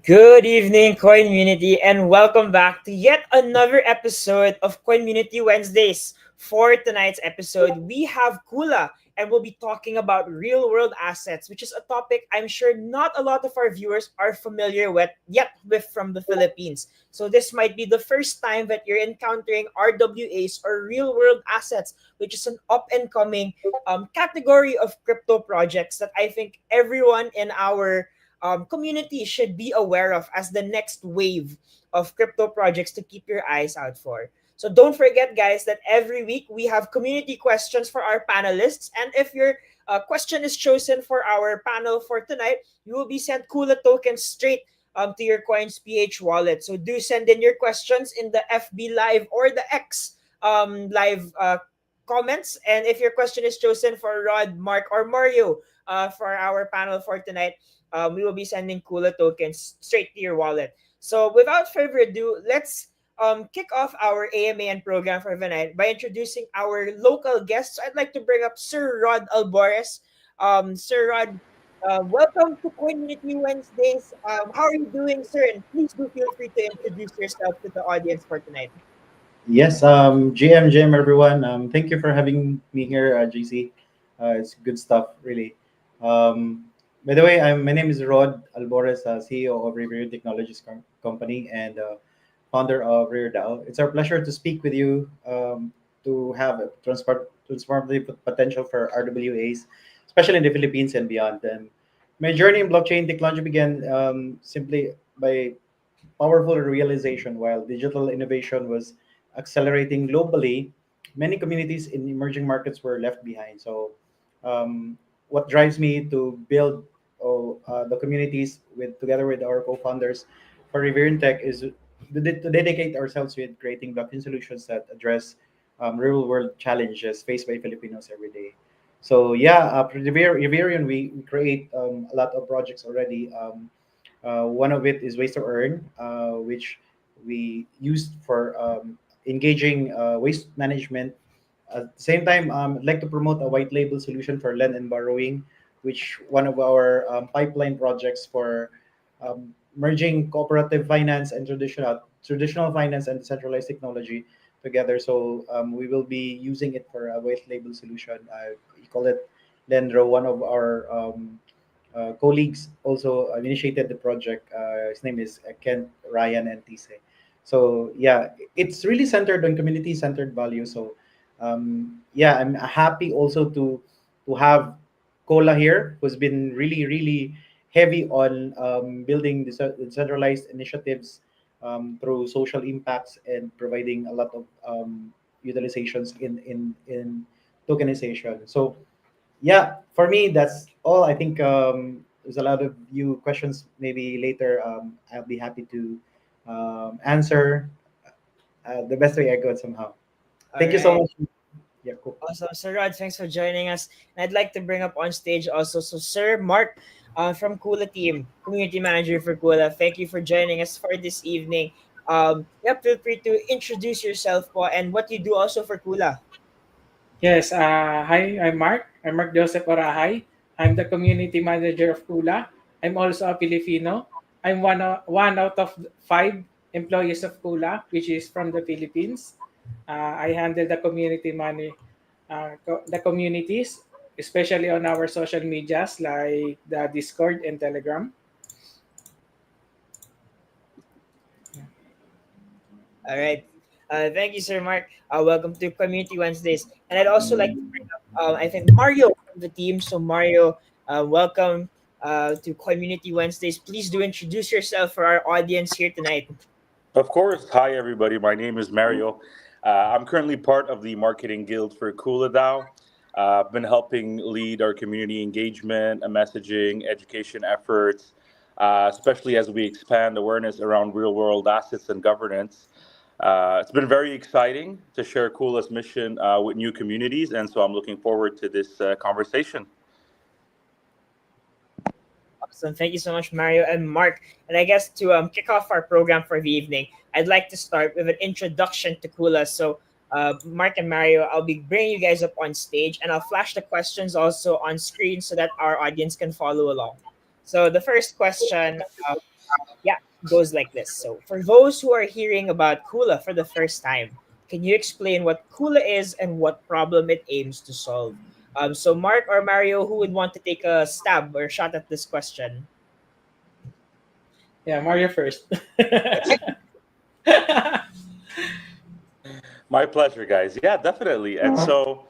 Good evening, Community, and welcome back to yet another episode of Community Wednesdays. For tonight's episode, we have Kula, and we'll be talking about real world assets, which is a topic I'm sure not a lot of our viewers are familiar with yet with from the Philippines. So, this might be the first time that you're encountering RWAs or real world assets, which is an up and coming category of crypto projects that I think everyone in our community should be aware of as the next wave of crypto projects to keep your eyes out for. So don't forget, guys, that every week we have community questions for our panelists. And if your question is chosen for our panel for tonight, you will be sent Kula tokens straight to your coins.ph wallet. So do send in your questions in the FB Live or the X live comments. And if your question is chosen for Rod, Mark, or Mario for our panel for tonight, we will be sending Kula tokens straight to your wallet. So without further ado, let's kick off our AMA and program for the night by introducing our local guests. I'd like to bring up Sir Rod Albores. Sir Rod, welcome to Community Wednesdays. How are you doing, sir? And please do feel free to introduce yourself to the audience for tonight. Yes, GM, everyone. Thank you for having me here, GC. It's good stuff, really. Um, by the way, my name is Rod Albores, CEO of Riviera Technologies Company and founder of RWAs. It's our pleasure to speak with you to have a transformative potential for RWAs, especially in the Philippines and beyond. And my journey in blockchain technology began simply by powerful realization while digital innovation was accelerating globally, many communities in emerging markets were left behind. So, what drives me to build the communities together with our co-founders for Revere Tech is to dedicate ourselves with creating blockchain solutions that address real world challenges faced by Filipinos every day. So yeah, Reverian, we create a lot of projects already. One of it is Ways to Earn, which we used for engaging waste management. At the same time, I'd like to promote a white label solution for lend and borrowing, which one of our pipeline projects for merging cooperative finance and traditional finance and decentralized technology together. So we will be using it for a white label solution. We call it Lendro. One of our colleagues also initiated the project. His name is Kent, Ryan, and Tise. So yeah, it's really centered on community-centered values. So yeah, I'm happy also to have Kola here, who's been really heavy on building decentralized initiatives through social impacts and providing a lot of utilizations in tokenization. So yeah, for me, that's all. I think there's a lot of you questions. Maybe later, I'll be happy to answer the best way I could somehow. All Thank you so right. much. Yeah, cool. Awesome. Sir Rod, thanks for joining us. And I'd like to bring up on stage also Sir Mark from Kula team, community manager for Kula. Thank you for joining us for this evening. Yeah, feel free to introduce yourself po and what you do also for Kula. Yes, hi, I'm Mark. I'm Mark Joseph Orajay. I'm the community manager of Kula. I'm also a Filipino. I'm one out of five employees of Kula, which is from the Philippines. I handle the communities, especially on our social medias like the Discord and Telegram. All right. Thank you, Sir Mark. Welcome to Community Wednesdays. And I'd also like to bring up, I think, Mario from the team. So, Mario, welcome to Community Wednesdays. Please do introduce yourself for our audience here tonight. Of course. Hi, everybody. My name is Mario. I'm currently part of the marketing guild for Kula DAO. I've been helping lead our community engagement and messaging, education efforts, especially as we expand awareness around real world assets and governance. It's been very exciting to share Kula's mission with new communities, and so I'm looking forward to this conversation. Awesome. Thank you so much, Mario and Mark. And I guess to kick off our program for the evening, I'd like to start with an introduction to Kula. So, Mark and Mario, I'll be bringing you guys up on stage and I'll flash the questions also on screen so that our audience can follow along. So, the first question Yeah, goes like this. So, for those who are hearing about Kula for the first time, can you explain what Kula is and what problem it aims to solve? So, Mark or Mario, who would want to take a stab or shot at this question? Yeah, Mario first. My pleasure, guys. Yeah, definitely. And so,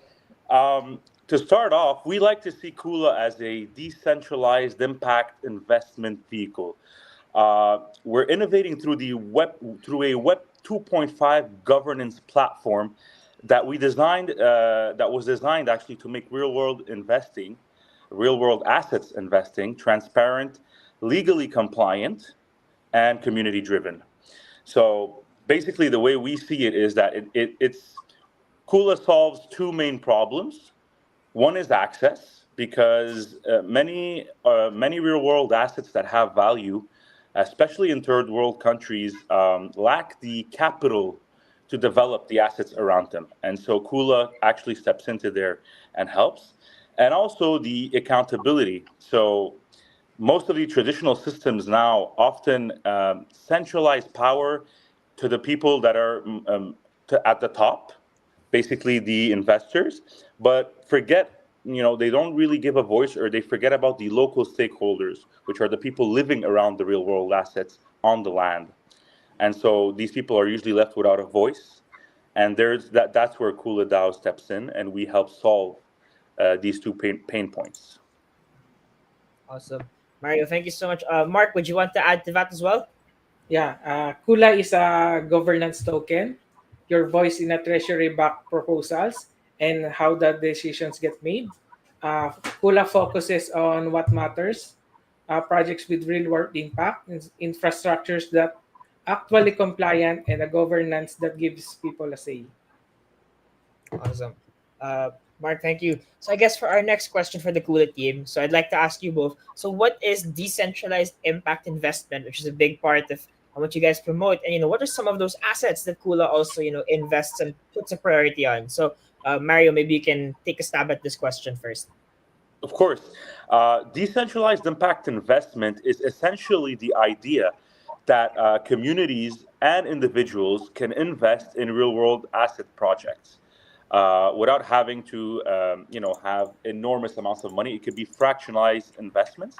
to start off, we like to see Kula as a decentralized impact investment vehicle. We're innovating through a Web 2.5 governance platform that was designed actually to make real world assets investing, transparent, legally compliant, and community driven. So basically, the way we see it is that it's Kula solves two main problems. One is access, because many real world assets that have value, especially in third world countries, lack the capital to develop the assets around them, and so Kula actually steps into there and helps. And also the accountability. So most of the traditional systems now often centralize power to the people that are at the top, basically the investors, but forget, they don't really give a voice, or they forget about the local stakeholders, which are the people living around the real world assets on the land. And so these people are usually left without a voice. And that's where Kula DAO steps in, and we help solve these two pain points. Awesome. Mario, thank you so much. Mark, would you want to add to that as well? Yeah, Kula is a governance token, your voice in a treasury backed proposals, and how the decisions get made. Kula focuses on what matters, projects with real world impact, infrastructures that actually compliant, and a governance that gives people a say. Awesome. Mark, thank you. So I guess for our next question for the Kula team, so I'd like to ask you both. So what is decentralized impact investment, which is a big part of what you guys promote, and what are some of those assets that Kula also invests and puts a priority on? So Mario, maybe you can take a stab at this question first. Of course. Decentralized impact investment is essentially the idea that communities and individuals can invest in real world asset projects without having to, have enormous amounts of money. It could be fractionalized investments,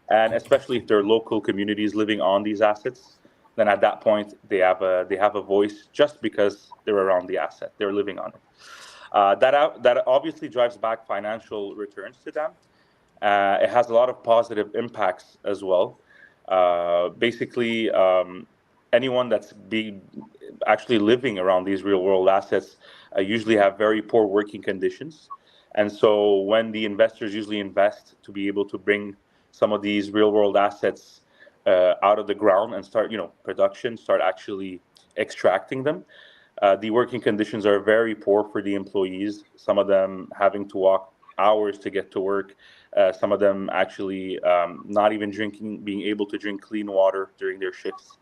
and especially if there are local communities living on these assets, then at that point they have a voice just because they're around the asset, they're living on it. That obviously drives back financial returns to them. It has a lot of positive impacts as well. Basically, anyone that's actually living around these real world assets usually have very poor working conditions. And so when the investors usually invest to be able to bring some of these real world assets out of the ground and start, production, start actually extracting them, the working conditions are very poor for the employees. Some of them having to walk hours to get to work. Some of them actually not even being able to drink clean water during their shifts.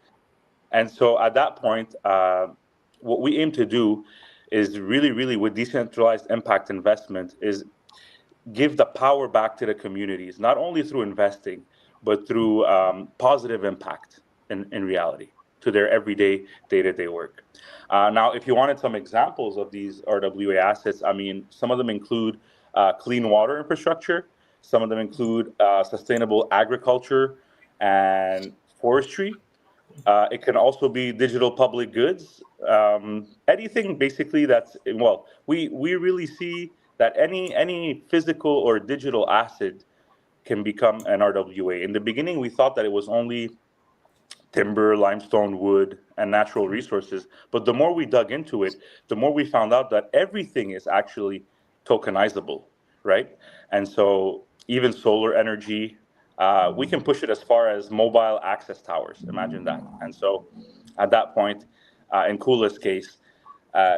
And so at that point, what we aim to do is really, really with decentralized impact investment is give the power back to the communities, not only through investing, but through positive impact in reality to their everyday, day-to-day work. Now, if you wanted some examples of these RWA assets, I mean, some of them include clean water infrastructure, some of them include sustainable agriculture and forestry. It can also be digital public goods. Anything basically that's, well, we really see that any physical or digital asset can become an RWA. In the beginning, we thought that it was only timber, limestone, wood, and natural resources. But the more we dug into it, the more we found out that everything is actually tokenizable, right? And so even solar energy, we can push it as far as mobile access towers. Imagine that. And so at that point, in Kula's case,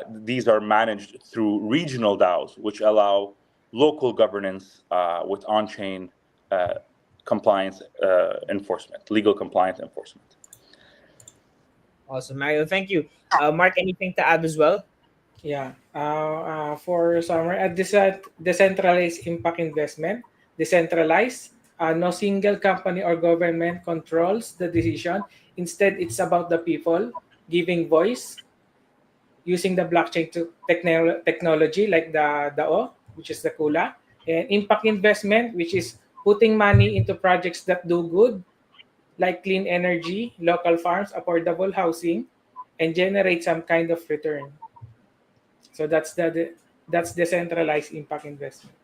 these are managed through regional DAOs, which allow local governance with on-chain compliance enforcement, legal compliance enforcement. Awesome, Mario. Thank you. Mark, anything to add as well? Yeah. For summary, a decentralized impact investment, decentralized, no single company or government controls the decision. Instead, it's about the people giving voice using the blockchain technology like the O, which is the Kula, and impact investment, which is putting money into projects that do good, like clean energy, local farms, affordable housing, and generate some kind of return. So that's decentralized impact investment.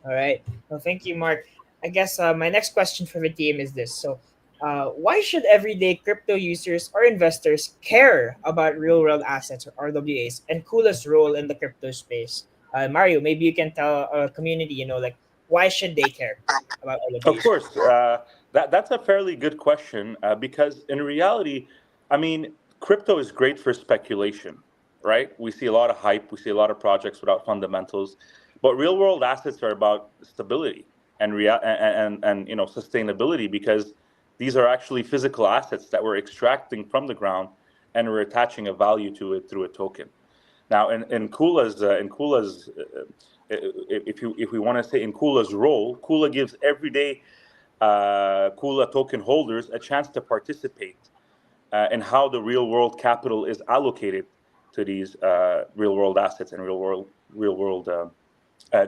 All right. Well, thank you, Mark. I guess my next question for the team is this. So, why should everyday crypto users or investors care about real world assets or RWAs and Kula's role in the crypto space? Mario, maybe you can tell our community, like, why should they care about Of RWAs? course, that's a fairly good question because in reality, I mean, crypto is great for speculation, right? We see a lot of hype, we see a lot of projects without fundamentals, but real world assets are about stability and sustainability because these are actually physical assets that we're extracting from the ground and we're attaching a value to it through a token. Now, if we want to say in Kula's role, Kula gives everyday Kula token holders a chance to participate in how the real world capital is allocated to these real world assets and real world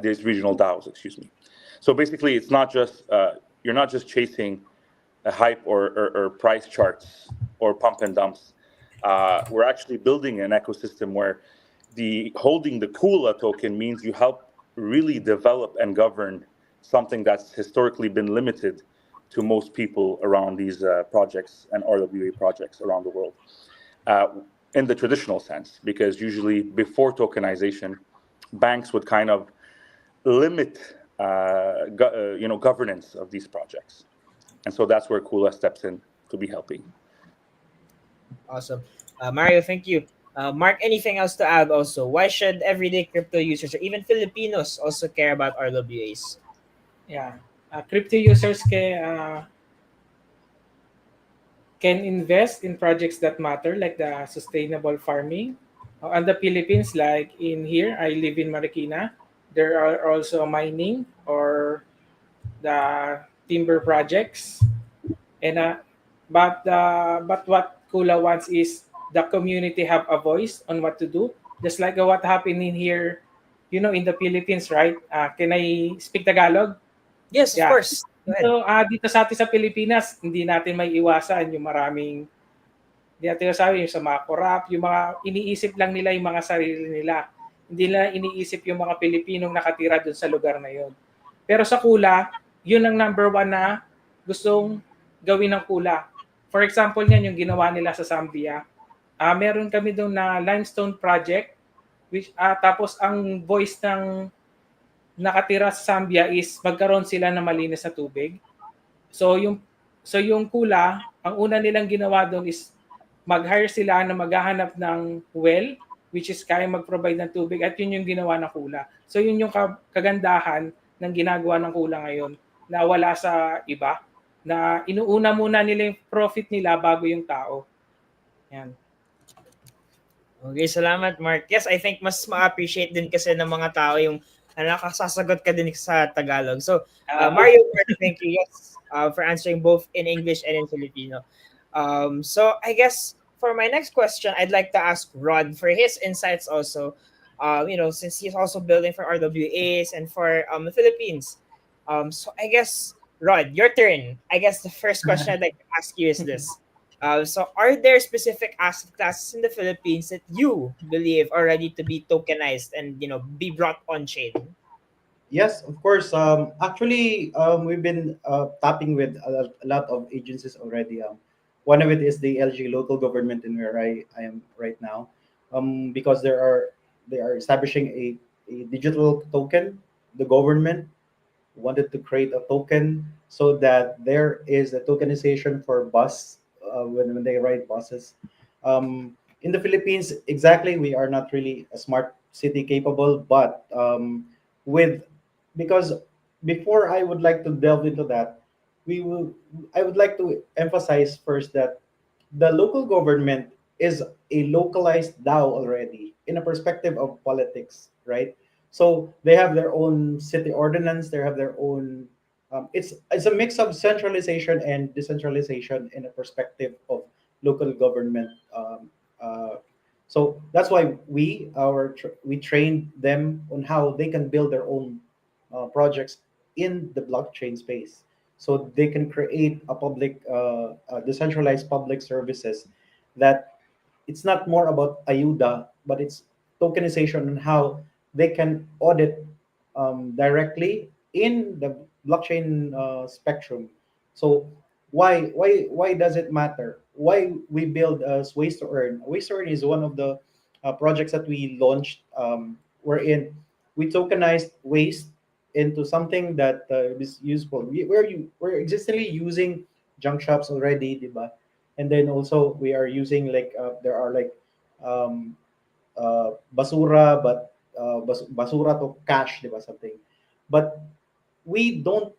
these regional DAOs. Excuse me. So basically, it's not just you're not just chasing a hype or price charts or pump and dumps. We're actually building an ecosystem where the holding the Kula token means you help really develop and govern something that's historically been limited to most people around these projects and RWA projects around the world uh, in the traditional sense, because usually before tokenization, banks would kind of limit governance of these projects, and so that's where Kula steps in to be helping. Awesome. Mario, thank you. Mark, anything else to add also? Why should everyday crypto users or even Filipinos also care about RWAs? Yeah, crypto users can invest in projects that matter, like the sustainable farming. On the Philippines, like in here, I live in Marikina. There are also mining or the timber projects, and but what Kula wants is the community have a voice on what to do, just like what happened in here, in the Philippines, right? Can I speak Tagalog? Yes, of Yeah. course. Go ahead. Dito sa atin sa Pilipinas, hindi natin may iwasan yung maraming, hindi natin sabi yung sa mga corrupt, yung mga iniisip lang nila yung mga sarili nila. Hindi nila iniisip yung mga Pilipinong nakatira dun sa lugar na yon. Pero sa Kula, yun ang number one na gustong gawin ng Kula. For example niyan, yung ginawa nila sa Zambia. Meron kami doon na limestone project, which tapos ang voice ng nakatira sa Zambia is magkaroon sila ng malinis na tubig. So yung Kula, ang una nilang ginawa doon is mag-hire sila na maghahanap ng well, which is kaya mag-provide ng tubig, at yun yung ginawa ng Kula. So yun yung kagandahan ng ginagawa ng Kula ngayon na wala sa iba, na inuuna muna nila yung profit nila bago yung tao. Yan. Okay, salamat, Mark. Yes, I think mas ma-appreciate din kasi ng mga tao yung nakasasagot ka din sa Tagalog. So, Mario, Mark, thank you, yes, for answering both in English and in Filipino. So, I guess for my next question, I'd like to ask Rod for his insights also. Since he's also building for RWAs and for the Philippines. So, I guess, Rod, your turn. I guess the first question I'd like to ask you is this. So, are there specific asset classes in the Philippines that you believe are ready to be tokenized and be brought on chain? Yes, of course. Actually, we've been tapping with a lot of agencies already. One of it is the LG local government in where I am right now, because they are establishing a digital token. The government wanted to create a token so that there is a tokenization for bus when they ride buses. In the Philippines, exactly, we are not really a smart city capable, but with because before I would like to delve into that, we will I would like to emphasize first that the local government is a localized DAO already in a perspective of politics, right? So they have their own city ordinance, they have their own It's a mix of centralization and decentralization in a perspective of local government. Uh, so that's why we trained them on how they can build their own projects in the blockchain space, so they can create a decentralized public services that it's not more about ayuda, but it's tokenization and how they can audit directly in the blockchain spectrum. So why does it matter? Why we build as Ways to Earn? Ways to Earn is one of the projects that we launched. Wherein we tokenized waste into something that is useful. We're existingly using junk shops already, diba? And then also we are using like there are like um, basura, but basura to cash, diba, something. But we don't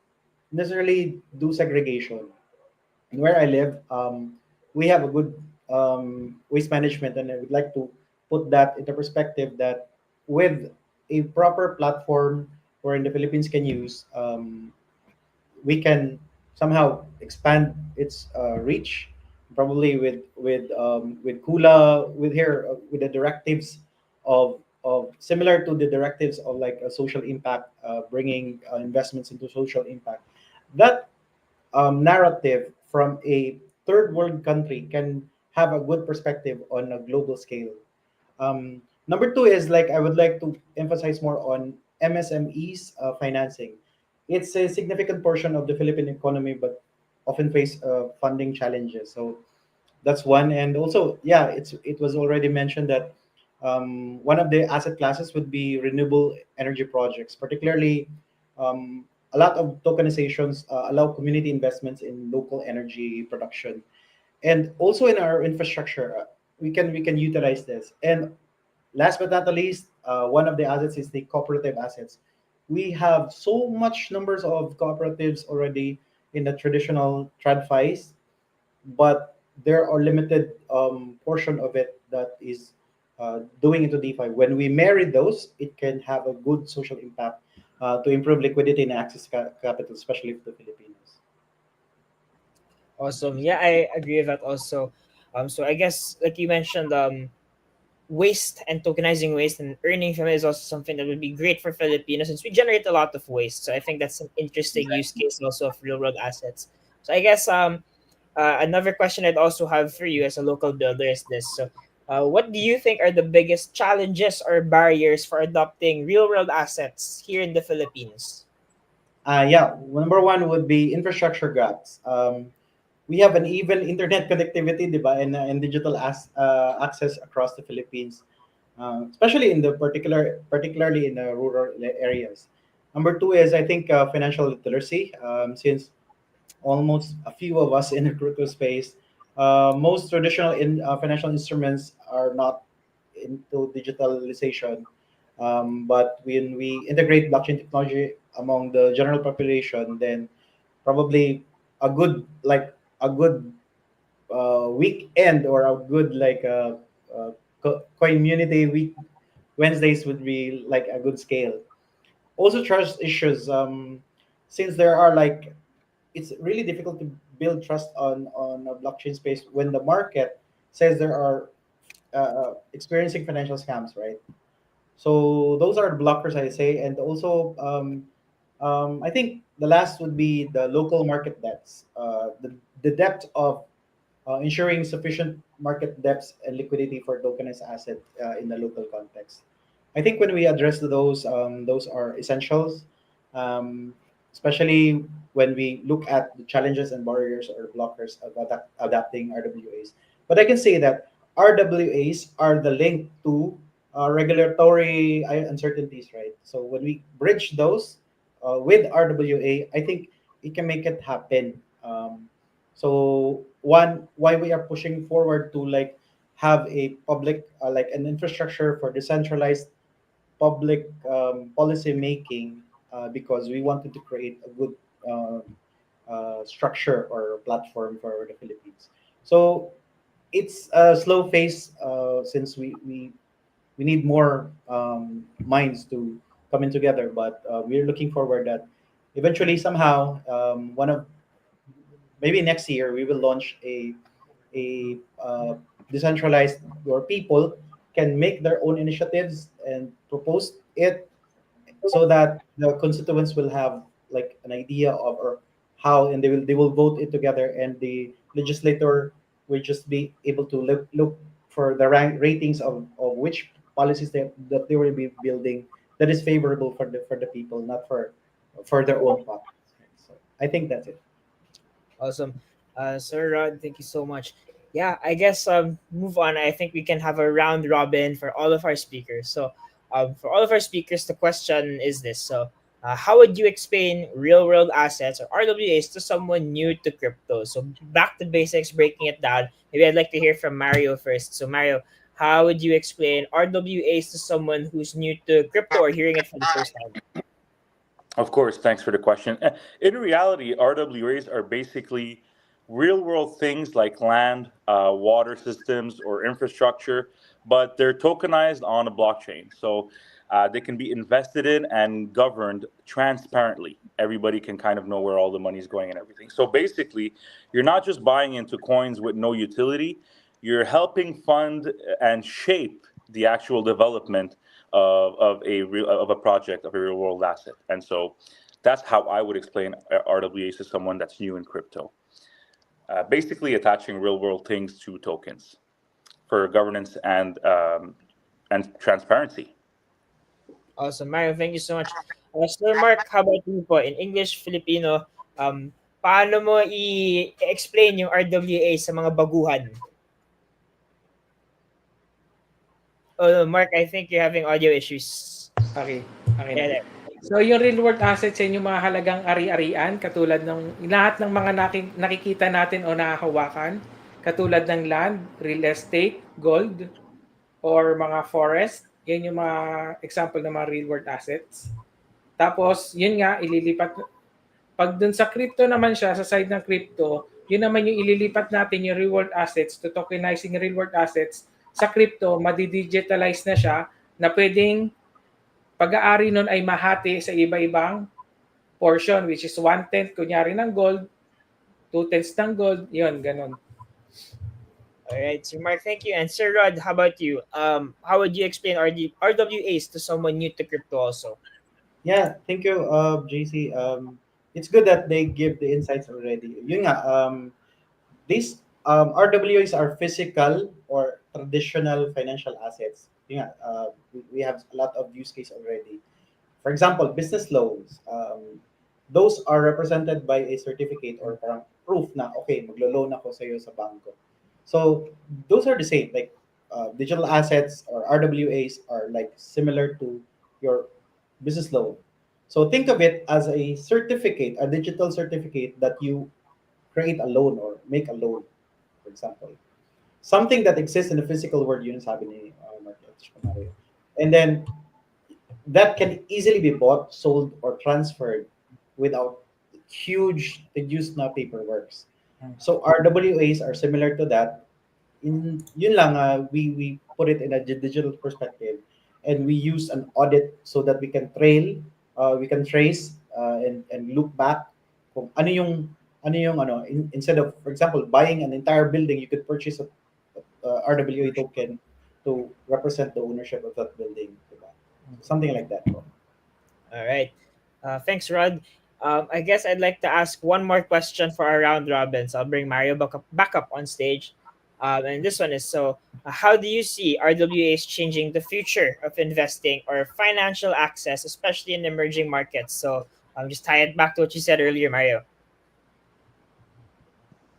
necessarily do segregation. Where I live, we have a good waste management, and I would like to put that into perspective that with a proper platform wherein the Philippines can use, we can somehow expand its reach, probably with Kula, with here with the directives of similar to the directives of like a social impact, bringing investments into social impact. That narrative from a third world country can have a good perspective on a global scale. Number two is like I would like to emphasize more on MSMEs financing. It's a significant portion of the Philippine economy, but often face funding challenges. So that's one. And also, yeah, it was already mentioned that one of the asset classes would be renewable energy projects, particularly a lot of tokenizations allow community investments in local energy production, and also in our infrastructure. We can utilize this. And last but not the least, one of the assets is the cooperative assets. We have so much numbers of cooperatives already in the traditional TradFis, but there are limited portion of it that is doing into DeFi. When we marry those, it can have a good social impact to improve liquidity and access capital, especially for the Filipinos. Awesome. Yeah, I agree with that also. So I guess like you mentioned, waste and tokenizing waste and earning from it is also something that would be great for Filipinos since we generate a lot of waste. So I think that's an interesting use Exactly. case also of real world assets. So I guess another question I'd also have for you as a local builder is this. So what do you think are the biggest challenges or barriers for adopting real world assets here in the Philippines? Yeah, number one would be infrastructure gaps. We have an even internet connectivity, diba, and digital access across the Philippines, especially in the particularly in the rural areas. Number two is I think financial literacy, since almost a few of us in the crypto space, most traditional financial instruments are not into digitalization. But when we integrate blockchain technology among the general population, then probably a good weekend, or a good like community week Wednesdays would be like a good scale. Also trust issues, since there are like it's really difficult to build trust on a blockchain space when the market says there are experiencing financial scams, right? So those are the blockers I say. And also I think the last would be the local market depths, the depth of ensuring sufficient market depth and liquidity for tokenized asset in the local context. I think when we address those are essentials, um, especially when we look at the challenges and barriers or blockers of adapting RWAs. But I can say that RWAs are the link to regulatory uncertainties, right? So when we bridge those with RWA, I think it can make it happen. So one, why we are pushing forward to like have a public like an infrastructure for decentralized public policy making, because we wanted to create a good uh, structure or platform for the Philippines. So it's a slow phase, since we need more minds to come in together, but we're looking forward that eventually somehow one of maybe next year we will launch a decentralized where people can make their own initiatives and propose it so that the constituents will have like an idea of or how and they will vote it together and the legislator will just be able to look for the ratings of which policies that they will be building that is favorable for the people not for their own pockets. So I think that's it. Awesome. Sir Rod, thank you so much. Yeah, I guess move on. I think we can have a round robin for all of our speakers. So for all of our speakers, the question is this. So how would you explain real world assets or RWAs to someone new to crypto? So back to basics, breaking it down. Maybe I'd like to hear from Mario first. So Mario, how would you explain RWAs to someone who's new to crypto or hearing it for the first time? Of course, thanks for the question. In reality, RWAs are basically real world things like land, water systems, or infrastructure, but they're tokenized on a blockchain. So they can be invested in and governed transparently. Everybody can kind of know where all the money is going and everything. So basically, you're not just buying into coins with no utility, you're helping fund and shape the actual development of a project of a real world asset. And so that's how I would explain RWAs to someone that's new in crypto. Basically, attaching real world things to tokens for governance and transparency. Awesome, Mario. Thank you so much. Sir Mark, how about you po? In English, Filipino, paano mo i-explain yung RWA sa mga baguhan? Oh, Mark, I think you're having audio issues. Okay, okay na. Yeah, there. So yung real world assets yan yung mga halagang ari-arian katulad ng lahat ng mga nakikita natin o nakahawakan katulad ng land, real estate, gold, or mga forest. Yan yung mga example ng mga real world assets. Tapos, yun nga, ililipat. Pag dun sa crypto naman siya, sa side ng crypto, yun naman yung ililipat natin yung real world assets to tokenizing real world assets. Sa crypto, madi-digitalize na siya na pwedeng pag-aari nun ay mahati sa iba-ibang portion which is 1/10 kunyari ng gold, 2/10 ng gold, yun, ganun. All right, Sir Mark, thank you. And Sir Rod, how about you? How would you explain RWAs to someone new to crypto also? Yeah, thank you, JC. It's good that they give the insights already. Yun nga, these RWAs are physical or traditional financial assets. Yun nga, we have a lot of use case already. For example, business loans. Those are represented by a certificate or parang proof na, okay, maglo-loan ako sa iyo sa banko. So, those are the same. Like, digital assets or RWAs are like similar to your business loan. So, think of it as a certificate, a digital certificate that you create a loan or make a loan, for example. Something that exists in the physical world, yun ang sabi ni Mario. And then that can easily be bought, sold, or transferred without huge tedious na paperwork. So RWAs are similar to that. In yun lang, we put it in a digital perspective, and we use an audit so that we can trace and look back kung instead of, for example, buying an entire building, you could purchase a RWA token to represent the ownership of that building, diba? Something like that. All right. Thanks, Rod. I guess I'd like to ask one more question for our round robin. So I'll bring Mario back up on stage. And this one is so, how do you see RWAs changing the future of investing or financial access, especially in emerging markets? So just tie it back to what you said earlier, Mario.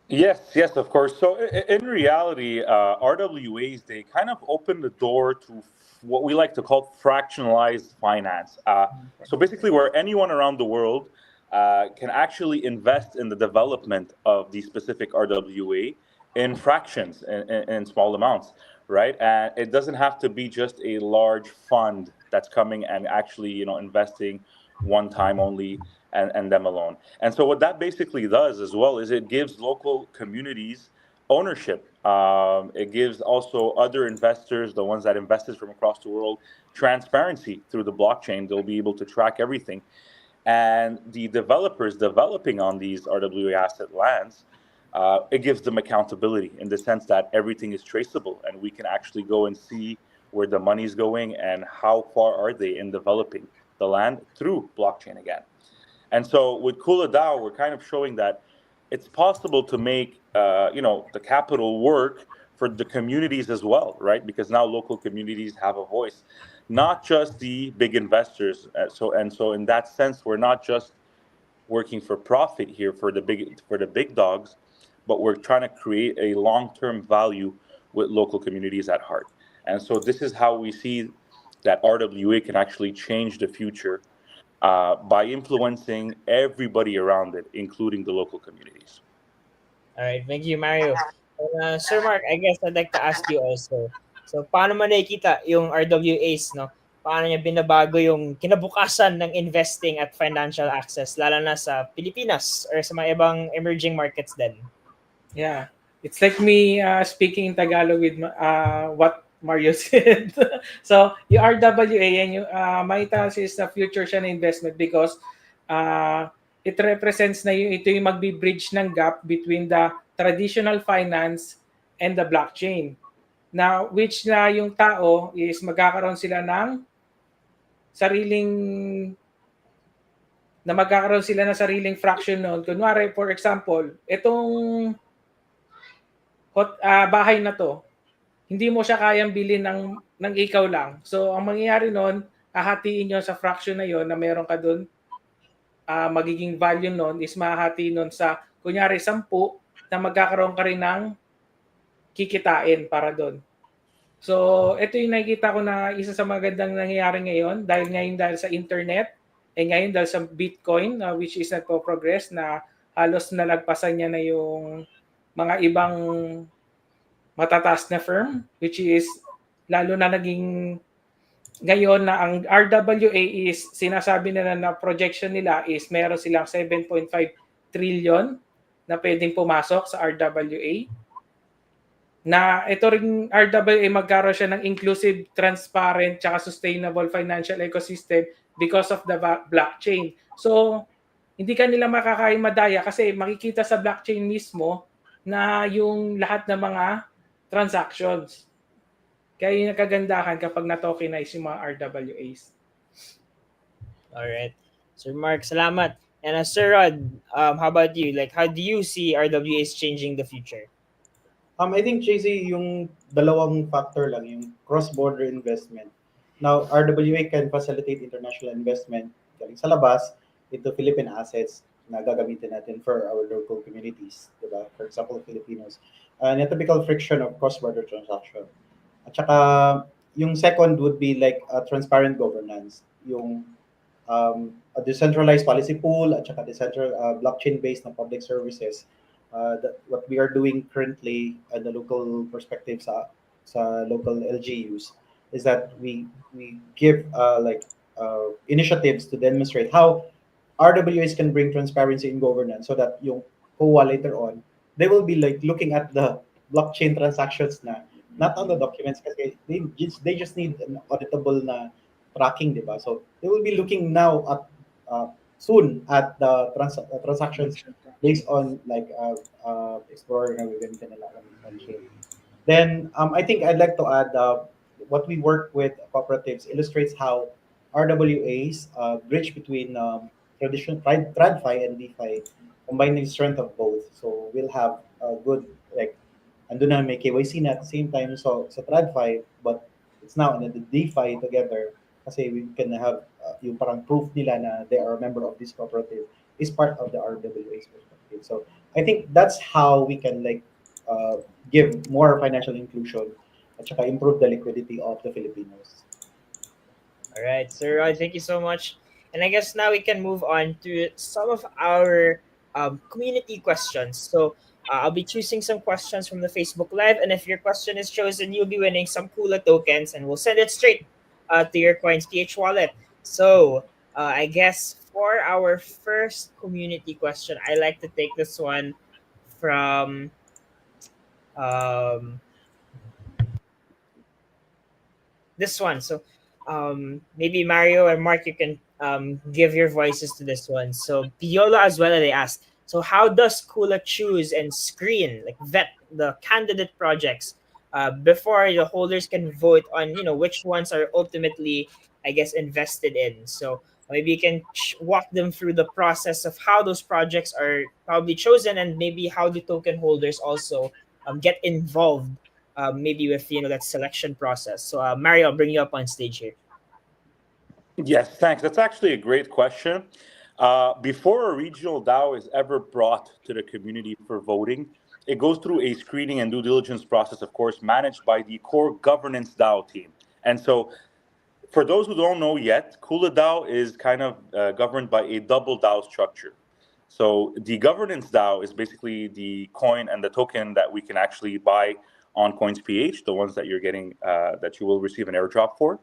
Yes, yes, of course. So in reality, RWAs, they kind of open the door to what we like to call fractionalized finance. So basically, where anyone around the world can actually invest in the development of the specific RWA in fractions, in small amounts, right? And it doesn't have to be just a large fund that's coming and actually, investing one time only and them alone. And so what that basically does as well is it gives local communities ownership. It gives also other investors, the ones that invested from across the world, transparency through the blockchain. They'll be able to track everything. And the developers developing on these RWA asset lands, it gives them accountability in the sense that everything is traceable and we can actually go and see where the money's going and how far are they in developing the land through blockchain again. And so with Kula DAO, we're kind of showing that it's possible to make the capital work for the communities as well, right? Because now local communities have a voice, not just the big investors. So in that sense, we're not just working for profit here for the big dogs, but we're trying to create a long-term value with local communities at heart. And so this is how we see that RWA can actually change the future by influencing everybody around it, including the local communities. All right, thank you, Mario. And, Sir Mark, I guess I'd like to ask you also. So, paano mo nakikita yung RWAs, no? Paano niya binabago yung kinabukasan ng investing at financial access, lalo na sa Pilipinas or sa mga ibang emerging markets din? Yeah. It's like me speaking in Tagalog with what Mario said. So, yung RWA, yan yung Maitas is the future siya na investment because uh, it represents na ito yung magbi-bridge ng gap between the traditional finance and the blockchain. Na which na yung tao is magkakaroon sila ng sariling magkakaroon sila ng sariling fraction noon. Kunwari, for example, itong bahay na to, hindi mo siya kayang bilhin ng ikaw lang. So, ang mangyayari nun, hahatiin nyo sa fraction na yon na meron ka dun, magiging value nun is mahahati nun sa, kunyari, 10 na magkakaroon ka rin ng kikitain para dun. So, ito yung nakikita ko na isa sa magandang nangyayari ngayon dahil sa internet, ngayon dahil sa Bitcoin, which is nagpo-progress na halos nalagpasan niya na yung mga ibang matataas na firm, which is lalo na naging ngayon na ang RWA is sinasabi nila na projection nila is meron silang 7.5 trillion na pwedeng pumasok sa RWA. Na ito ring RWA magkaroon siya ng inclusive, transparent, tsaka sustainable financial ecosystem because of the blockchain. So, hindi ka nila makakain madaya kasi makikita sa blockchain mismo na yung lahat ng mga transactions. Kaya yung kagandahan kapag na-tokenize yung mga RWAs. Alright. Sir Mark, salamat. And Sir Rod, how about you? Like, how do you see RWAs changing the future? I think, JC, yung dalawang factor lang, yung cross-border investment. Now, RWA can facilitate international investment galing sa labas into Philippine assets na gagamitin natin for our local communities, diba? For example, Filipinos. And a typical friction of cross-border transaction. At saka, yung second would be like transparent governance. Yung a decentralized policy pool at saka blockchain-based na public services. What we are doing currently at the local perspective sa local LGUs is that we give initiatives to demonstrate how RWAs can bring transparency in governance so that yung COA later on, they will be like looking at the blockchain transactions na, not on the documents kasi they just need an auditable na tracking, diba? So they will be looking now at soon at the transactions based on like Explorer na gagamitin nila on chain. Then I think I'd like to add what we work with cooperatives illustrates how RWAs bridge between traditional TradFi and DeFi, combining the strength of both. So we'll have a good like andun na may KYC na at the same time so sa TradFi, but it's now in the DeFi together kasi we can have yung parang proof nila na they are a member of this cooperative is part of the RWA's perspective. So I think that's how we can like give more financial inclusion at saka improve the liquidity of the Filipinos. All right, Sir Rod, thank you so much. And I guess now we can move on to some of our community questions. So I'll be choosing some questions from the Facebook Live, and if your question is chosen, you'll be winning some Kula tokens, and we'll send it straight to your coins.ph wallet. So I guess for our first community question, I like to take this one from um, this one. So maybe Mario or Mark, you can give your voices to this one. So Piola as well, they asked, so how does Kula choose and screen, like vet the candidate projects before the holders can vote on, which ones are ultimately, I guess, invested in? So maybe you can walk them through the process of how those projects are probably chosen, and maybe how the token holders also get involved, maybe with that selection process. So Mario, I'll bring you up on stage here. Yes, thanks. That's actually a great question. Before a regional DAO is ever brought to the community for voting, it goes through a screening and due diligence process, of course, managed by the core governance DAO team. And so, for those who don't know yet, Kula DAO is kind of governed by a double DAO structure. So the governance DAO is basically the coin and the token that we can actually buy on coins.ph, the ones that you're getting, that you will receive an airdrop for.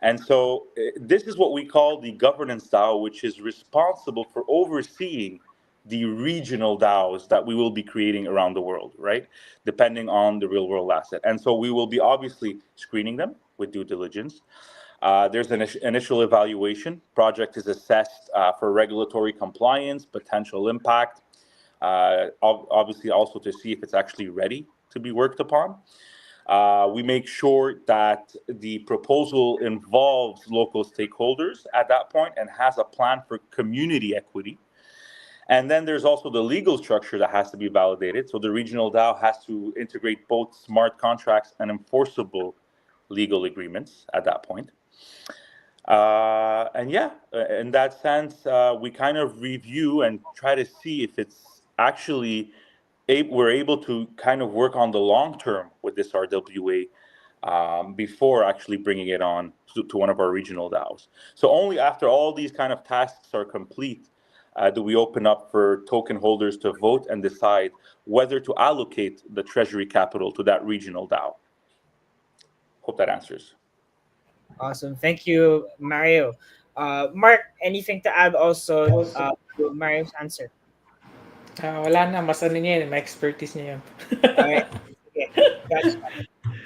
And so this is what we call the governance DAO, which is responsible for overseeing the regional DAOs that we will be creating around the world, right? Depending on the real world asset. And so we will be obviously screening them with due diligence. There's an initial evaluation. Project is assessed for regulatory compliance, potential impact, obviously also to see if it's actually ready to be worked upon. We make sure that the proposal involves local stakeholders at that point and has a plan for community equity. And then there's also the legal structure that has to be validated. So the regional DAO has to integrate both smart contracts and enforceable legal agreements at that point. And yeah, in that sense, we kind of review and try to see if it's actually we're able to kind of work on the long term with this RWA before actually bringing it on to one of our regional DAOs. So only after all these kind of tasks are complete do we open up for token holders to vote and decide whether to allocate the treasury capital to that regional DAO. Hope that answers. Awesome. Thank you, Mario. Mark, anything to add also to Mario's answer? Wala na, mas ano niya yun, may expertise niya yun. All right. Okay. Gotcha.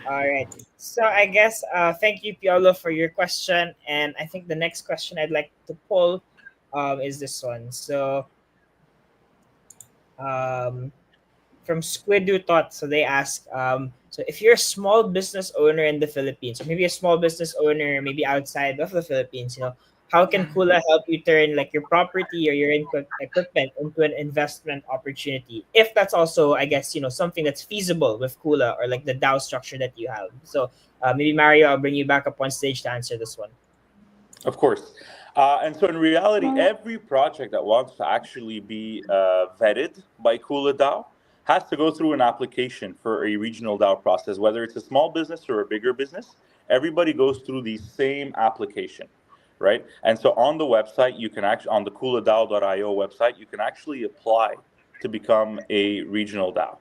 All right. So I guess thank you, Piolo, for your question. And I think the next question I'd like to pull is this one. So um, from Squidu Thought, so they ask, so if you're a small business owner in the Philippines, or maybe a small business owner maybe outside of the Philippines, how can Kula help you turn like your property or your equipment into an investment opportunity? If that's also, I guess, something that's feasible with Kula or like the DAO structure that you have. So maybe Mario, I'll bring you back up on stage to answer this one. Of course. And so in reality, every project that wants to actually be vetted by Kula DAO has to go through an application for a regional DAO process, whether it's a small business or a bigger business. Everybody goes through the same application, right? And so on the website, you can actually, on the kuladao.io website, you can actually apply to become a regional DAO.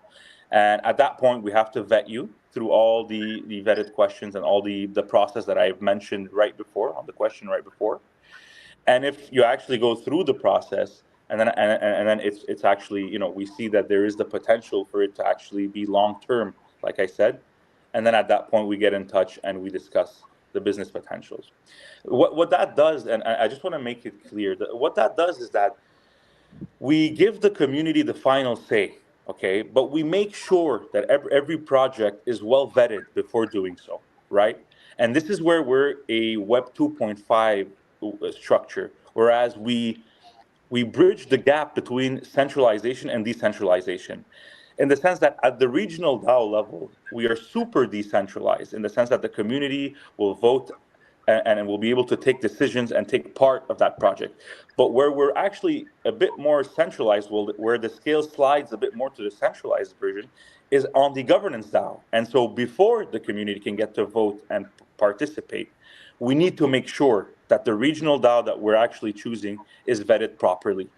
And at that point, we have to vet you through all the vetted questions and all the process that I've mentioned right before, on the question right before. And if you actually go through the process, and then it's actually, we see that there is the potential for it to actually be long term, like I said. And then at that point, we get in touch and we discuss the business potentials. What that does, and I just want to make it clear, that what that does is that we give the community the final say, okay? But we make sure that every project is well vetted before doing so, right? And this is where we're a Web 2.5 structure, whereas we bridge the gap between centralization and decentralization, in the sense that at the regional DAO level, we are super decentralized, in the sense that the community will vote and will be able to take decisions and take part of that project. But where we're actually a bit more centralized, where the scale slides a bit more to the centralized version, is on the governance DAO. And so before the community can get to vote and participate, we need to make sure that the regional DAO that we're actually choosing is vetted properly.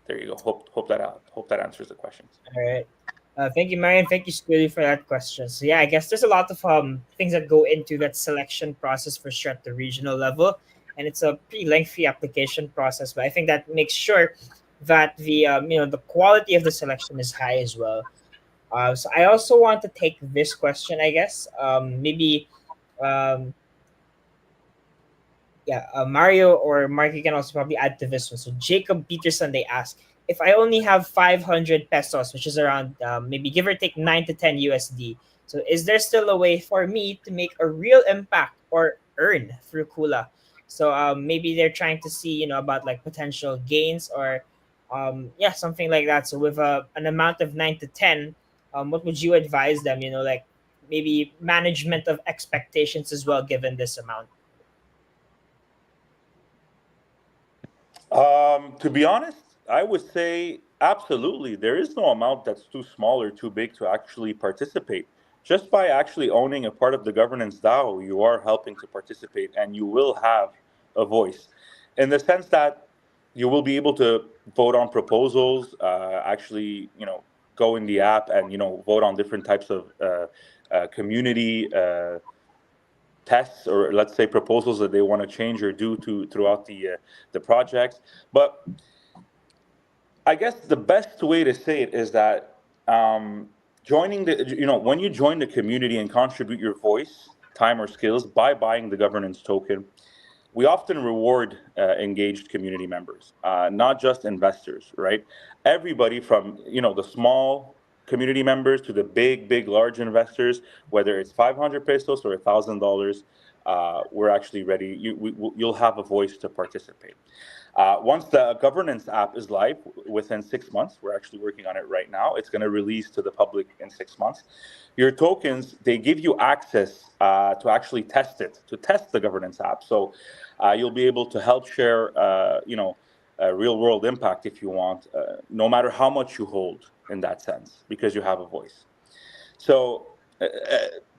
There you go. Hope that answers the questions. All right. Thank you, Marian. Thank you, Squilly, for that question. So yeah, I guess there's a lot of things that go into that selection process for sure at the regional level, and it's a pretty lengthy application process. But I think that makes sure that the quality of the selection is high as well. So I also want to take this question. I guess maybe um, Yeah, Mario or Mark, you can also probably add to this one. So Jacob Peterson, they ask, if I only have 500 pesos, which is around maybe give or take 9 to 10 USD, so is there still a way for me to make a real impact or earn through Kula? So maybe they're trying to see, about like potential gains or yeah, something like that. So with an amount of 9 to 10, what would you advise them, like maybe management of expectations as well given this amount? To be honest, I would say absolutely. There is no amount that's too small or too big to actually participate. Just by actually owning a part of the governance DAO, you are helping to participate and you will have a voice in the sense that you will be able to vote on proposals, actually, go in the app and, vote on different types of community tests or let's say proposals that they want to change or do to throughout the projects. But I guess the best way to say it is that joining when you join the community and contribute your voice, time, or skills by buying the governance token, we often reward engaged community members, not just investors, right? Everybody from the small community members to the big, large investors, whether it's 500 pesos or $1,000, we're actually ready. You'll have a voice to participate. Once the governance app is live within 6 months, we're actually working on it right now. It's going to release to the public in 6 months. Your tokens, they give you access to actually test it, to test the governance app. So you'll be able to help share, real world impact if you want, no matter how much you hold in that sense, because you have a voice. So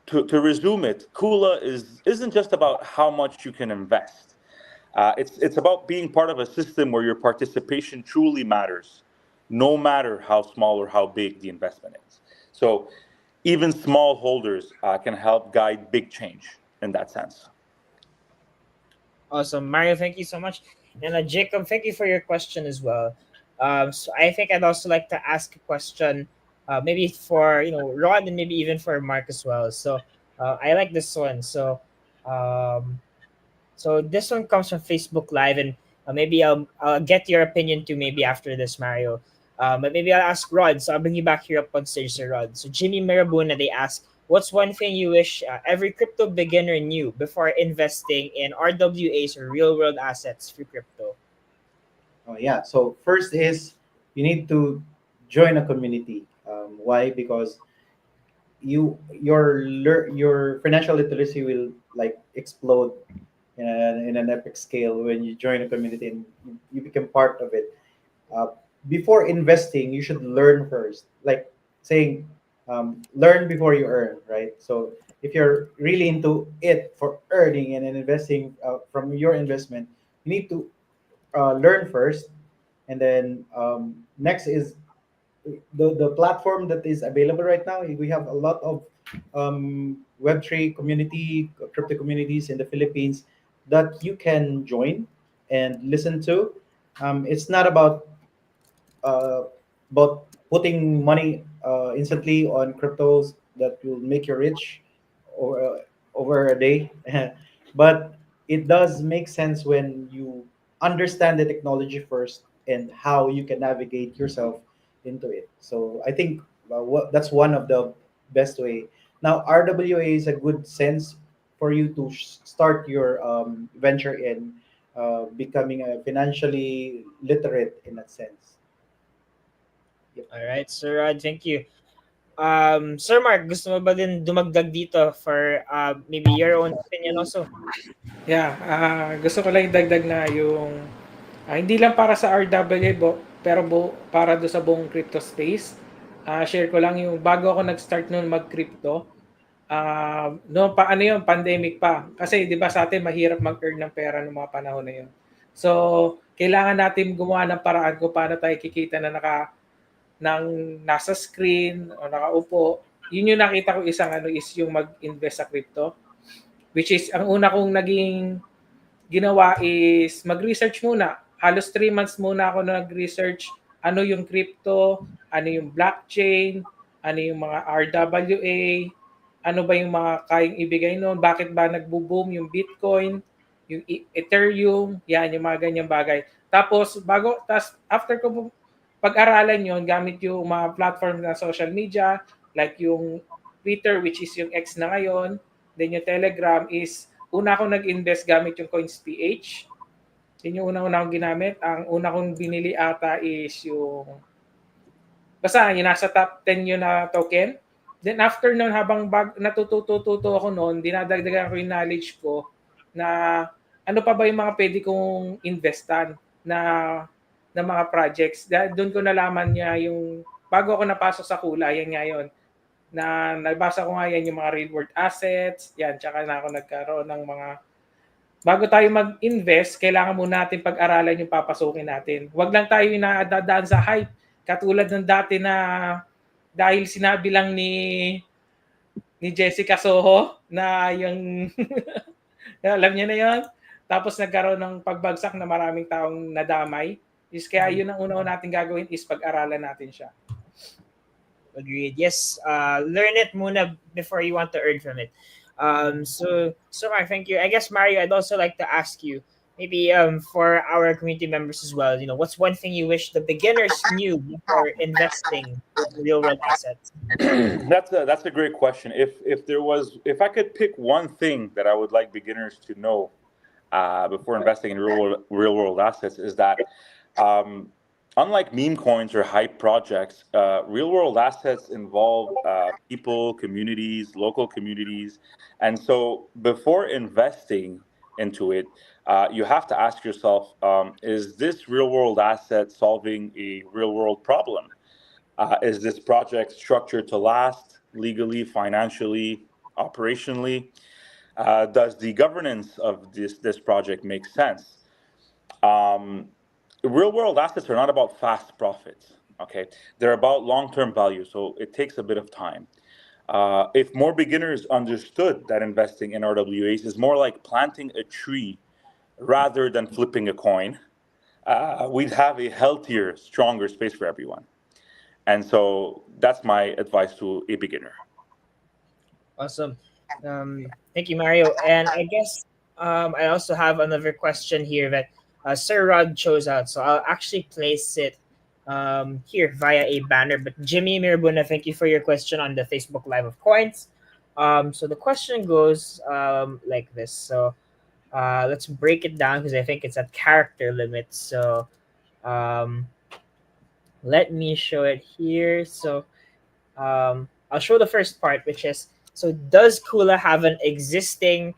to resume it, Kula isn't just about how much you can invest. It's about being part of a system where your participation truly matters, no matter how small or how big the investment is. So even small holders can help guide big change in that sense. Awesome, Mario. Thank you so much, and Jacob, thank you for your question as well. So I think I'd also like to ask a question, maybe for Rod and maybe even for Mark as well. So I like this one. Um, So this one comes from Facebook Live, and maybe I'll get your opinion too. Maybe after this, Mario. But maybe I'll ask Rod. So I'll bring you back here up on stage, Sir Rod. So Jimmy Mirabuna, they ask, what's one thing you wish every crypto beginner knew before investing in RWAs or real world assets for crypto? Oh, yeah. So first is you need to join a community. Why? Because your financial literacy will like explode in an epic scale when you join a community and you become part of it. uh, Before investing, you should learn first. Like saying, learn before you earn, right? So if you're really into it for earning and then investing from your investment, you need to learn first, and then next is the platform that is available right now. We have a lot of Web3 community, crypto communities in the Philippines that you can join and listen to. It's not uh, about putting money instantly on cryptos that will make you rich over a day. But it does make sense when you understand the technology first and how you can navigate yourself into it. So I think that's one of the best way. Now RWA is a good sense for you to start your venture in becoming a financially literate in that sense. Yep. All right, Sir Rod, thank you. Sir Mark, gusto mo ba din dumagdag dito for maybe your own opinion also? Yeah, gusto ko lang idagdag na yung hindi lang para sa RWA pero para do sa buong crypto space. Share ko lang yung bago ako nag-start noon mag-crypto. No pa ano yung pandemic pa. Kasi 'di ba sa atin mahirap mag-earn ng pera ng mga panahon na yun. So, kailangan natin gumawa ng paraan kung paano tayo kikita na ng nasa screen o nakaupo. Yun yung nakita ko isang ano is yung mag-invest sa crypto. Which is, ang una kong naging ginawa is mag-research muna. Halos 3 months muna ako nag-research ano yung crypto, ano yung blockchain, ano yung mga RWA, ano ba yung mga kayang ibigay noon, bakit ba nagbo-boom yung Bitcoin. yung Ethereum, yan, yung mga ganyang bagay. Tapos, after ko pag-aralan yon gamit yung mga platform na social media, like yung Twitter, which is yung X na ngayon, then yung Telegram is, una akong nag-invest gamit yung coins.ph. Yun yung una-una kong ginamit. Ang una kong binili ata is yung basta yung nasa top 10 yun na token. Then after nun, habang natututo ako noon, dinadagdagan ko yung knowledge ko na ano pa ba yung mga pwede kong investan na mga projects. Dahil doon ko nalaman niya yung bago ako napasok sa Kula, yan nga yun, na nabasa ko nga yan yung mga real world assets, yan, tsaka na ako nagkaroon ng mga bago tayo mag-invest, kailangan muna natin pag-aralan yung papasukin natin. Huwag lang tayo nadadaan sa hype. Katulad ng dati na dahil sinabi lang ni Jessica Soho na yung alam niyo na yon. Tapos nagkaroon ng pagbagsak na maraming taong nadamay. Is kaya yun ang una natin gagawin is pag-aralan natin siya. Agreed. Yes, learn it muna before you want to earn from it. So Mark, thank you. I guess Mario, I'd also like to ask you, maybe for our community members as well, what's one thing you wish the beginners knew before investing in real world assets? That's a great question. If I could pick one thing that I would like beginners to know before investing in real world assets, is that um, unlike meme coins or hype projects, real world assets involve people, communities, local communities, and so before investing into it, you have to ask yourself: is this real world asset solving a real world problem? Is this project structured to last legally, financially, operationally? Does the governance of this project make sense? Um, Real world assets are not about fast profits. Okay, they're about long term value. So it takes a bit of time. If more beginners understood that investing in RWAs is more like planting a tree rather than flipping a coin, we'd have a healthier, stronger space for everyone. And so that's my advice to a beginner. Awesome. Thank you, Mario. And I guess I also have another question here that Sir Rod chose out. So I'll actually place it here via a banner. But Jimmy Mirabuna, thank you for your question on the Facebook Live of Coins. So the question goes like this. So let's break it down because I think it's at character limit. So um, let me show it here. So I'll show the first part, which is, so does Kula have an existing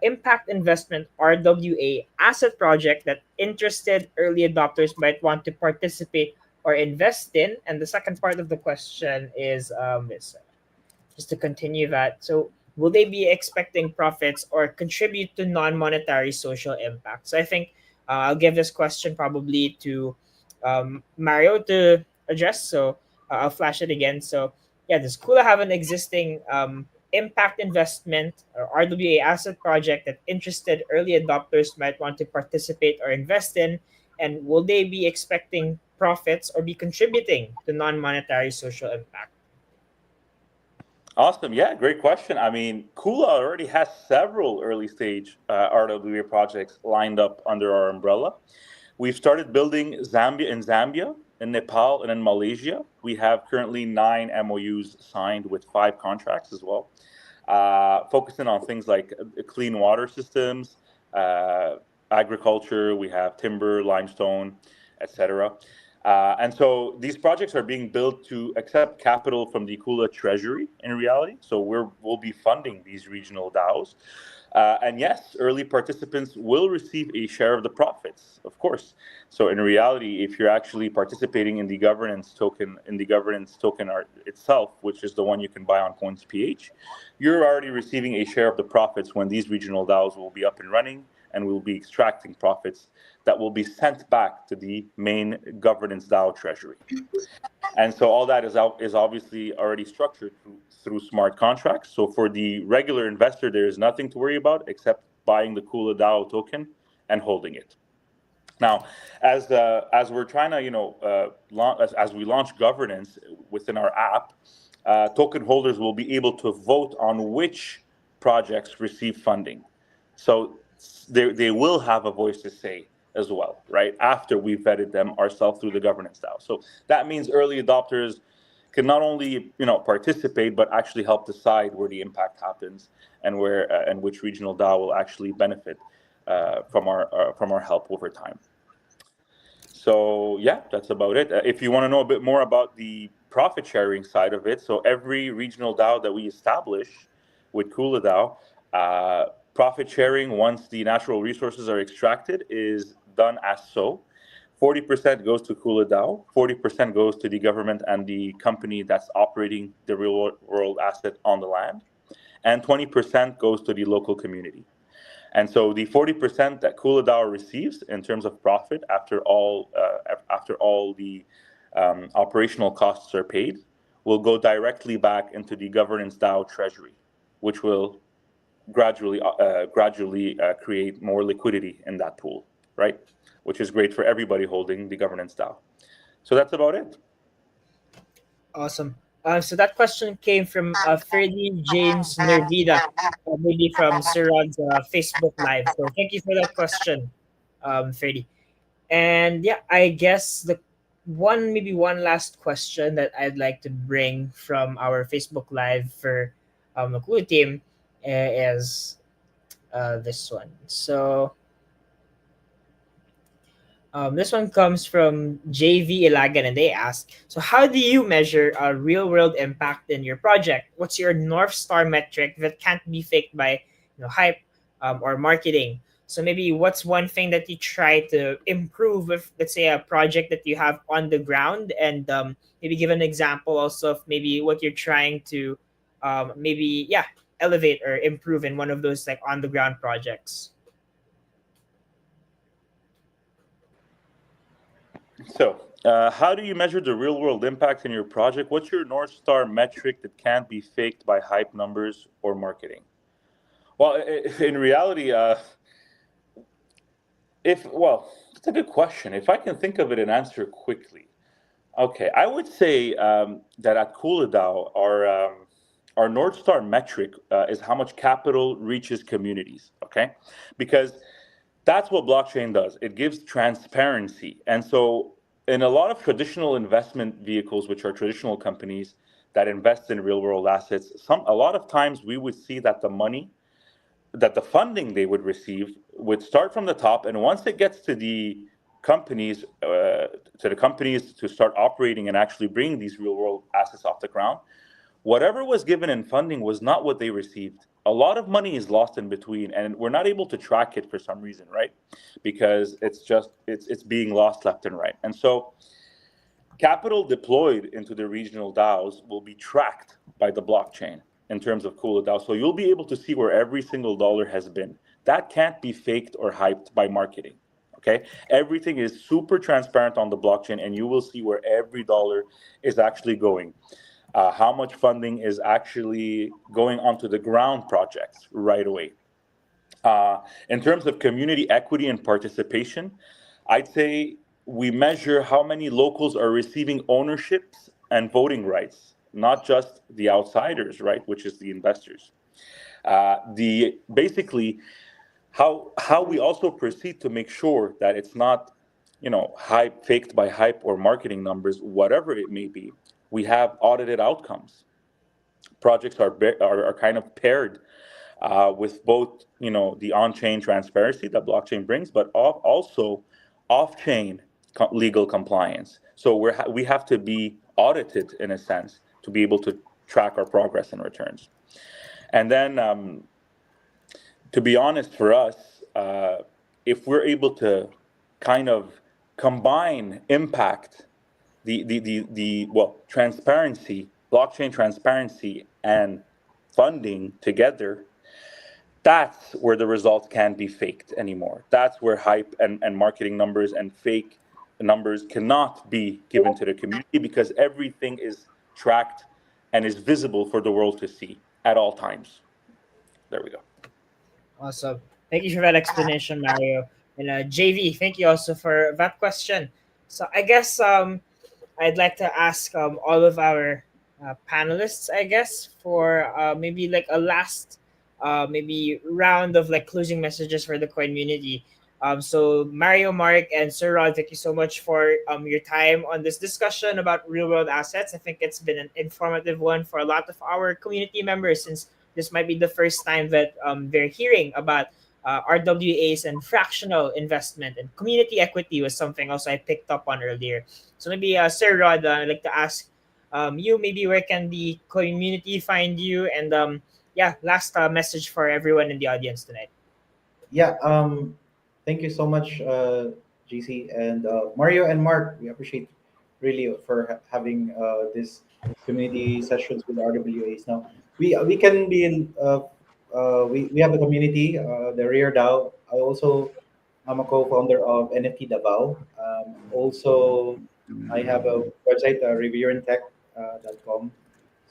impact investment RWA asset project that interested early adopters might want to participate or invest in? And the second part of the question is this, just to continue that. So will they be expecting profits or contribute to non-monetary social impact? So I think I'll give this question probably to Mario to address. So I'll flash it again. So yeah, does Kula have an existing impact investment or RWA asset project that interested early adopters might want to participate or invest in? And will they be expecting profits or be contributing to non-monetary social impact? Awesome. Yeah, great question. I mean, Kula already has several early stage RWA projects lined up under our umbrella. We've started building Zambia, in Nepal, and in Malaysia. We have currently 9 MOUs signed with 5 contracts as well, focusing on things like clean water systems, uh, agriculture. We have timber, limestone, etc. And so these projects are being built to accept capital from the Kula Treasury in reality. So we'll be funding these regional DAOs. And yes, early participants will receive a share of the profits, of course. So in reality, if you're actually participating in the governance token art itself, which is the one you can buy on coins.ph, you're already receiving a share of the profits when these regional DAOs will be up and running, and we'll be extracting profits that will be sent back to the main governance DAO treasury. And so all that is obviously already structured through smart contracts. So for the regular investor, there is nothing to worry about except buying the Kula DAO token and holding it. Now, as we're trying to, as we launch governance within our app, token holders will be able to vote on which projects receive funding. So they will have a voice to say as well, right? After we vetted them ourselves through the governance DAO. So that means early adopters can not only participate but actually help decide where the impact happens and where and which regional DAO will actually benefit from our help over time. So yeah, that's about it. If you want to know a bit more about the profit sharing side of it, so every regional DAO that we establish with Kula DAO, profit sharing once the natural resources are extracted is done as so. 40% goes to Kula DAO, 40% goes to the government and the company that's operating the real world asset on the land, and 20% goes to the local community. And so the 40% that Kula DAO receives in terms of profit after all the operational costs are paid will go directly back into the governance DAO treasury, which will gradually create more liquidity in that pool, right? Which is great for everybody holding the governance DAO. So that's about it. Awesome. So that question came from Ferdy James Nervida, maybe from Sir Rod's Facebook Live. So thank you for that question, Ferdy. And yeah, I guess the maybe one last question that I'd like to bring from our Facebook Live for the Clue team is this one. So this one comes from JV Ilagan, and they ask, so how do you measure a real world impact in your project? What's your North Star metric that can't be faked by hype or marketing? So maybe what's one thing that you try to improve with, let's say, a project that you have on the ground, and maybe give an example also of maybe what you're trying to maybe elevate or improve in one of those like on the ground projects. So, how do you measure the real world impact in your project? What's your North Star metric that can't be faked by hype numbers or marketing? Well, in reality, it's a good question. If I can think of it and answer quickly, okay, I would say that at Coolidao, our North Star metric is how much capital reaches communities. Okay, because that's what blockchain does. It gives transparency, and so in a lot of traditional investment vehicles, which are traditional companies that invest in real world assets, a lot of times we would see that the funding they would receive would start from the top, and once it gets to companies the companies to start operating and actually bringing these real world assets off the ground, whatever was given in funding was not what they received. A lot of money is lost in between, and we're not able to track it for some reason, right? Because it's being lost left and right. And so capital deployed into the regional DAOs will be tracked by the blockchain in terms of Kula DAO. So you'll be able to see where every single dollar has been. That can't be faked or hyped by marketing. Okay, everything is super transparent on the blockchain, and you will see where every dollar is actually going. How much funding is actually going onto the ground projects right away. In terms of community equity and participation, I'd say we measure how many locals are receiving ownerships and voting rights, not just the outsiders, right, which is the investors. The basically how we also proceed to make sure that it's not hype faked by hype or marketing numbers, whatever it may be. We have audited outcomes. Projects are kind of paired with both the on-chain transparency that blockchain brings, but also off-chain legal compliance. So we have to be audited in a sense to be able to track our progress and returns. And then to be honest, for us, if we're able to kind of combine impact, transparency, blockchain transparency, and funding together, that's where the results can't be faked anymore. That's where hype and marketing numbers and fake numbers cannot be given to the community, because everything is tracked and is visible for the world to see at all times. There we go. Awesome. Thank you for that explanation, Mario. And JV, thank you also for that question. So I guess I'd like to ask all of our panelists, I guess, for maybe like a last maybe round of like closing messages for the coin community. So Mario, Mark, and Sir Rod, thank you so much for your time on this discussion about real world assets. I think it's been an informative one for a lot of our community members, since this might be the first time that they're hearing about RWAs and fractional investment, and community equity was something also I picked up on earlier. So maybe Sir Rod, I'd like to ask you, maybe where can the community find you, and yeah, last message for everyone in the audience tonight. Yeah. Thank you so much, GC and Mario and Mark. We appreciate really for having this community sessions with RWAs. Now, we can be in. We have a community, the Rear DAO. I also am a co-founder of NFT Davao. Also, I have a website, reviewintech.com.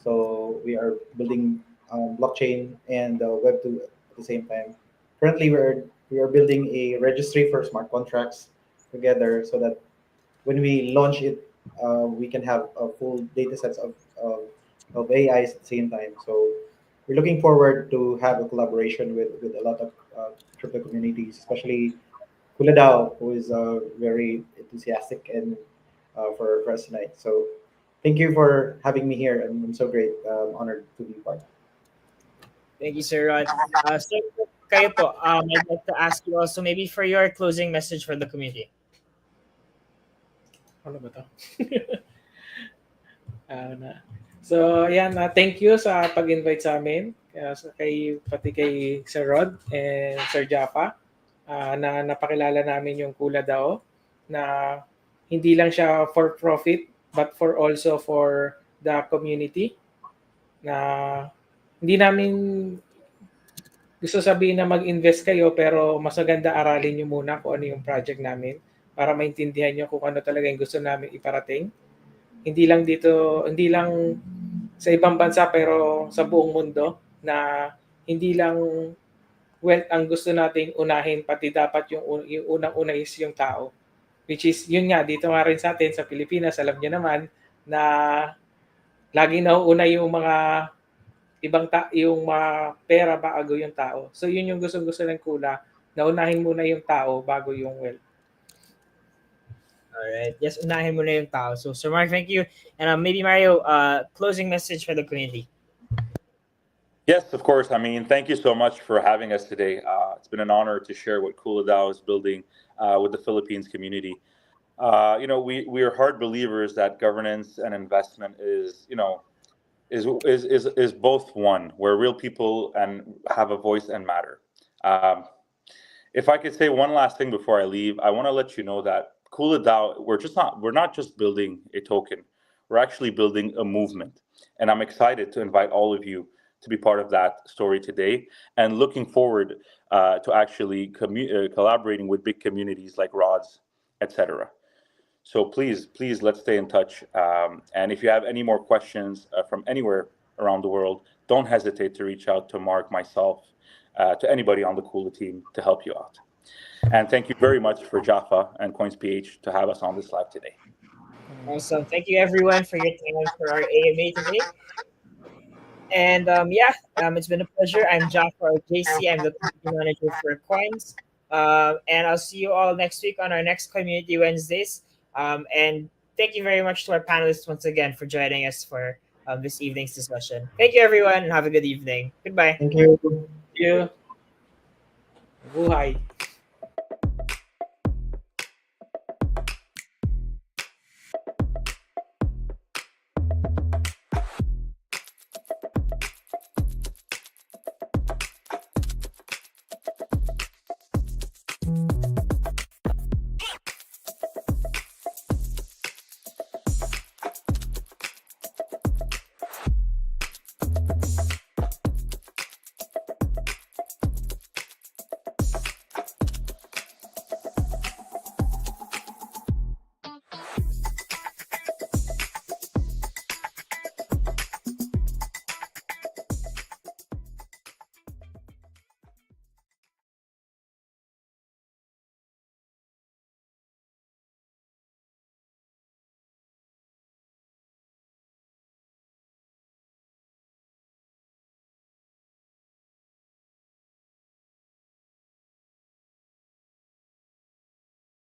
So we are building blockchain and Web2 at the same time. Currently, we are building a registry for smart contracts together, so that when we launch it, we can have a full data sets of AIs at the same time. So we're looking forward to have a collaboration with a lot of crypto communities, especially Kula, who is very enthusiastic and for us tonight. So thank you for having me here. I'm so great, honored to be part. Thank you, Sir Rod. So, kayo po, I'd like to ask you also maybe for your closing message for the community. Ano ba to? Na. So, ayan, thank you sa pag-invite sa amin, pati kay Sir Rod and Sir Jaffa, na napakilala namin yung Kula Dao, na hindi lang siya for profit, but for also for the community, na hindi namin gusto sabihin na mag-invest kayo, pero mas maganda aralin nyo muna kung ano yung project namin para maintindihan nyo kung ano talaga yung gusto namin iparating. Hindi lang sa ibang bansa, pero sa buong mundo, na hindi lang wealth ang gusto nating unahin, pati dapat yung unang-una is yung tao. Which is, yun nga, dito nga rin sa atin, sa Pilipinas, alam niyo naman, na laging nauuna yung mga yung mga pera bago yung tao. So yun yung gusto ng Kula, na unahin muna yung tao bago yung wealth. All right. Yes, unahin mo na yung tao. So, Sir Mark, thank you. And maybe Mario, closing message for the community. Yes, of course. I mean, thank you so much for having us today. It's been an honor to share what Kula is building with the Philippines community. We are hard believers that governance and investment is both one, where real people and have a voice and matter. If I could say one last thing before I leave, I want to let you know that Kula DAO, we're not just building a token, we're actually building a movement. And I'm excited to invite all of you to be part of that story today, and looking forward to actually collaborating with big communities like RODS, etc. So please, let's stay in touch. And if you have any more questions from anywhere around the world, don't hesitate to reach out to Mark, myself, to anybody on the Kula team to help you out. And thank you very much for Jaffa and coins.ph to have us on this live today. Awesome. Thank you, everyone, for your time for our AMA today. And it's been a pleasure. I'm Jaffa JC. I'm the community manager for Coins. And I'll see you all next week on our next Community Wednesdays. And thank you very much to our panelists once again for joining us for this evening's discussion. Thank you, everyone, and have a good evening. Goodbye. Thank you. Thank you. Buhay.